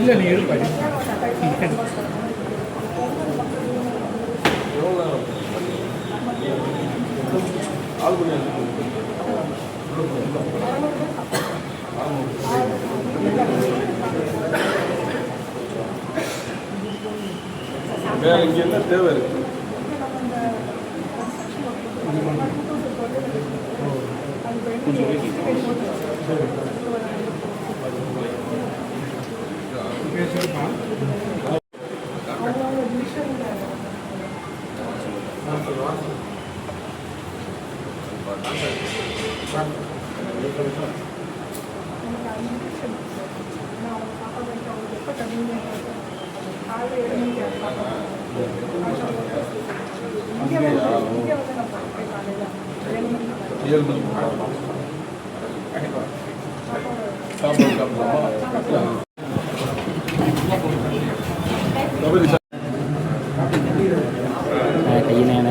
இல்லை நீ எடுப்பாரு வேற இங்கே என்ன தேவை இருக்கு?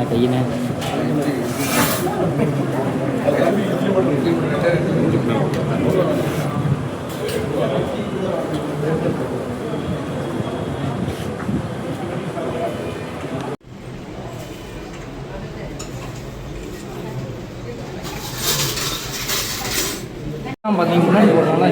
கையினே பார்த்தீங்கன்னா முன்னாடி போடுறதுனால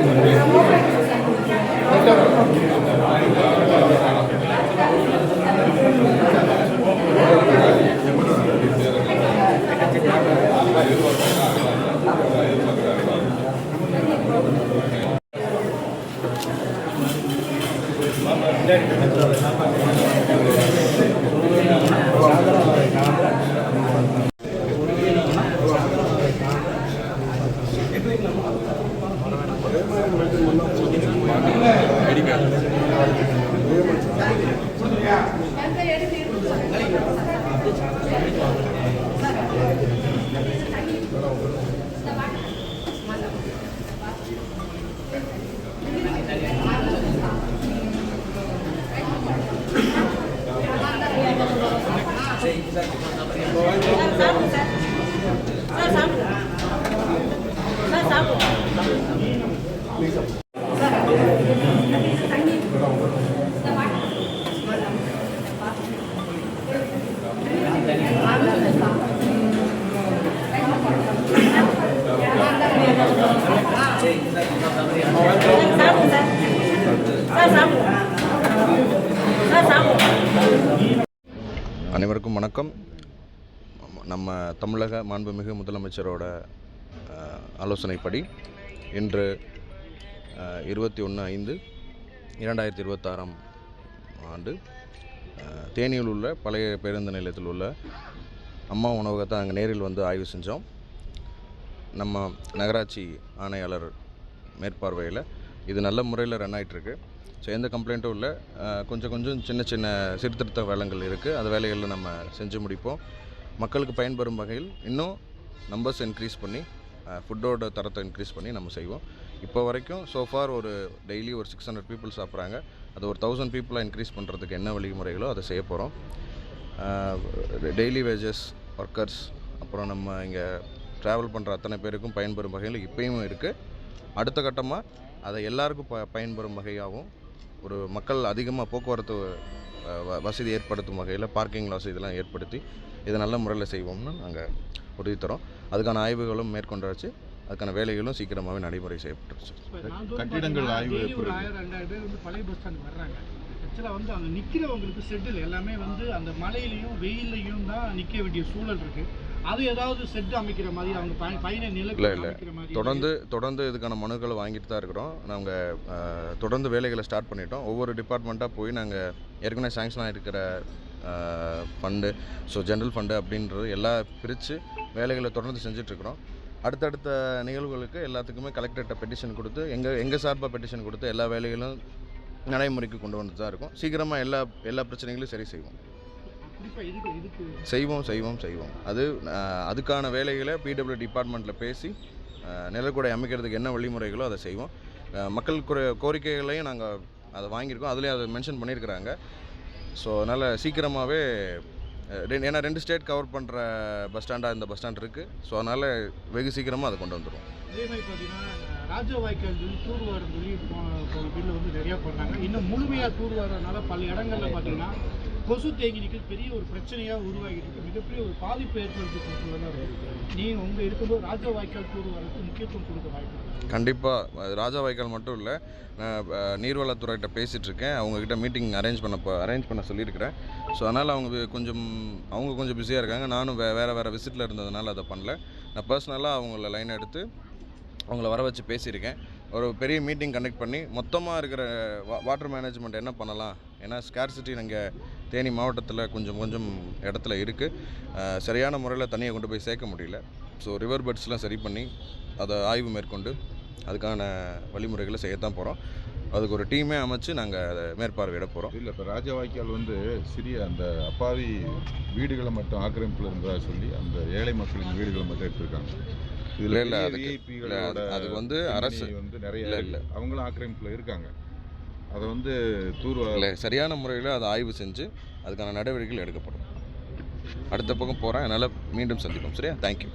அனைவருக்கும் வணக்கம். நம்ம தமிழக மாண்புமிகு முதலமைச்சரோட ஆலோசனைப்படி இன்று 21/5/2026 தேனியில் உள்ள பழைய பேருந்து நிலையத்தில் உள்ள அம்மா உணவகத்தை அங்கே நேரில் வந்து ஆய்வு செஞ்சோம். நம்ம நகராட்சி ஆணையாளர் மேற்பார்வையில் இது நல்ல முறையில் ரன் ஆகிட்டுருக்கு. ஸோ எந்த கம்ப்ளைண்ட்டும் இல்லை. கொஞ்சம் சின்ன சின்ன சீர்திருத்த வேலைகள் இருக்குது. அந்த வேலைகளில் நம்ம செஞ்சு முடிப்போம். மக்களுக்கு பயன்பெறும் வகையில் இன்னும் நம்பர்ஸ் இன்க்ரீஸ் பண்ணி ஃபுட்டோட தரத்தை இன்க்ரீஸ் பண்ணி நம்ம செய்வோம். இப்போ வரைக்கும் சோஃபார் ஒரு டெய்லி ஒரு 600 பீப்புள் சாப்பிட்றாங்க. அது ஒரு 1000 பீப்புளாக இன்க்ரீஸ் பண்ணுறதுக்கு என்ன வழிமுறைகளோ அதை செய்ய போகிறோம். டெய்லி வேஜஸ் ஒர்க்கர்ஸ் அப்புறம் நம்ம இங்கே ட்ராவல் பண்ணுற அத்தனை பேருக்கும் பயன்பெறும் வகையில் இப்போயும் இருக்குது. அடுத்த கட்டமாக அதை எல்லாருக்கும் பயன்பெறும் வகையாகவும் ஒரு மக்கள் அதிகமாக போக்குவரத்து வசதி ஏற்படுத்தும் வகையில் பார்க்கிங் வசதியெல்லாம் ஏற்படுத்தி இதை நல்ல முறையில் செய்வோம்னு நாங்கள் உறுதி தரோம். அதுக்கான ஆய்வுகளும் மேற்கொண்டாச்சு. அதுக்கான வேலைகளும் சீக்கிரமாகவே நடைமுறை செய்யப்பட்டுருச்சு. கட்டிடங்கள் ஆய்வு 1000-2000 பேர் வந்து பழைய பஸ் ஸ்டாண்டுக்கு வர்றாங்க. ஆக்சுவலாக வந்து அங்கே நிற்கிறவங்களுக்கு செட்டில் எல்லாமே வந்து அந்த மழையிலையும் வெயிலையும் தான் நிற்க வேண்டிய சூழல் இருக்குது. அது ஏதாவது செட் அமைக்கிற மாதிரி அவங்க பயண நிலையில் இல்லை தொடர்ந்து இதுக்கான மனுக்களை வாங்கிட்டு தான் இருக்கிறோம். நாங்கள் தொடர்ந்து வேலைகளை ஸ்டார்ட் பண்ணிட்டோம். ஒவ்வொரு டிபார்ட்மெண்ட்டாக போய் நாங்கள் ஏற்கனவே சாங்ஷன் ஆகிருக்கிற ஃபண்டு, ஸோ ஜென்ரல் ஃபண்டு அப்படின்றது எல்லாம் பிரித்து வேலைகளை தொடர்ந்து செஞ்சிட்ருக்குறோம். அடுத்தடுத்த நிகழ்வுகளுக்கு எல்லாத்துக்குமே கலெக்டர்கிட்ட பெட்டிஷன் கொடுத்து எங்கள் சார்பாக பெட்டிஷன் கொடுத்து எல்லா வேலைகளும் நடைமுறைக்கு கொண்டு வந்து தான் இருக்கும். சீக்கிரமாக எல்லா பிரச்சனைகளையும் சரி செய்வோம். அதுக்கான வேலைகளை பிடபிள்யூ டிபார்ட்மெண்ட்டில் பேசி நிலக்கூடை அமைக்கிறதுக்கு என்ன வழிமுறைகளோ அதை செய்வோம். மக்கள் கோரிக்கைகளையும் நாங்கள் அதை வாங்கியிருக்கோம். அதுலேயும் அதை மென்ஷன் பண்ணியிருக்கிறாங்க. ஸோ அதனால் சீக்கிரமாகவே ஏன்னா 2 ஸ்டேட் கவர் பண்ணுற பஸ் ஸ்டாண்டாக இந்த பஸ் ஸ்டாண்ட் இருக்குது. ஸோ அதனால் வெகு சீக்கிரமாக அதை கொண்டு வந்துடுவோம். அதே மாதிரி பார்த்தீங்கன்னா ராஜவாய்க்கால் தூர்வாரம் சொல்லி போன பில்ல வந்து நிறையா பண்ணாங்க. இன்னும் முழுமையாக தூர்வாரனால பல இடங்கள்ல பார்த்தீங்கன்னா கொசு தேங்கி நிற்கிறது பெரிய ஒரு பிரச்சனையாக உருவாகிட்டு இருக்கு. மிகப்பெரிய ஒரு பாதிப்பு ஏற்படுத்தி கொடுத்துள்ளதாக இருக்குது. நீங்கள் உங்கள் இருக்கும்போது ராஜவாய்க்கால் தூர்வாரத்துக்கு முக்கியத்துவம் கொடுக்க வாய்ப்பு இருக்கு. கண்டிப்பாக ராஜவாய்க்கால் மட்டும் இல்லை, நான் நீர்வளத்துறைகிட்ட பேசிகிட்டு இருக்கேன். அவங்கக்கிட்ட மீட்டிங் அரேஞ்ச் பண்ண சொல்லியிருக்கிறேன். ஸோ அதனால் அவங்க கொஞ்சம் பிஸியாக இருக்காங்க. நானும் வேறு விசிட்டில் இருந்ததுனால அதை பண்ணல. நான் பர்சனலாக அவங்கள லைன் எடுத்து அவங்கள வர வச்சு பேசியிருக்கேன். ஒரு பெரிய மீட்டிங் கண்டக்ட் பண்ணி மொத்தமாக இருக்கிற வாட்டர் மேனேஜ்மெண்ட் என்ன பண்ணலாம், ஏன்னா ஸ்கேர்சிட்டி நாங்கள் தேனி மாவட்டத்தில் கொஞ்சம் இடத்துல இருக்குது. சரியான முறையில் தண்ணியை கொண்டு போய் சேர்க்க முடியல. ஸோ ரிவர் பெட்ஸ்லாம் சரி பண்ணி அதை ஆய்வு மேற்கொண்டு அதுக்கான வழிமுறைகளை செய்யத்தான் போகிறோம். அதுக்கு ஒரு டீமே அமைச்சு நாங்கள் அதை மேற்பார்வையிட போகிறோம். இல்லை, இப்போ ராஜவாய்க்கால் வந்து சிறிய அந்த அப்பாவி வீடுகளை மட்டும் ஆக்கிரமிப்பில் இருந்ததாக சொல்லி அந்த ஏழை மக்களின் வீடுகளை மட்டும் எடுத்திருக்காங்க. இல்லை அதுக்கு வந்து அரசு வந்து நிறைய இல்லை, அவங்களும் ஆக்கிரமிப்பில் இருக்காங்க. அதை வந்து இல்லை, சரியான முறையில் அதை ஆய்வு செஞ்சு அதுக்கான நடவடிக்கைகள் எடுக்கப்படும். அடுத்த பக்கம் போகிறேன், அதனால் மீண்டும் சந்திப்போம். சரியா? தேங்க்யூ.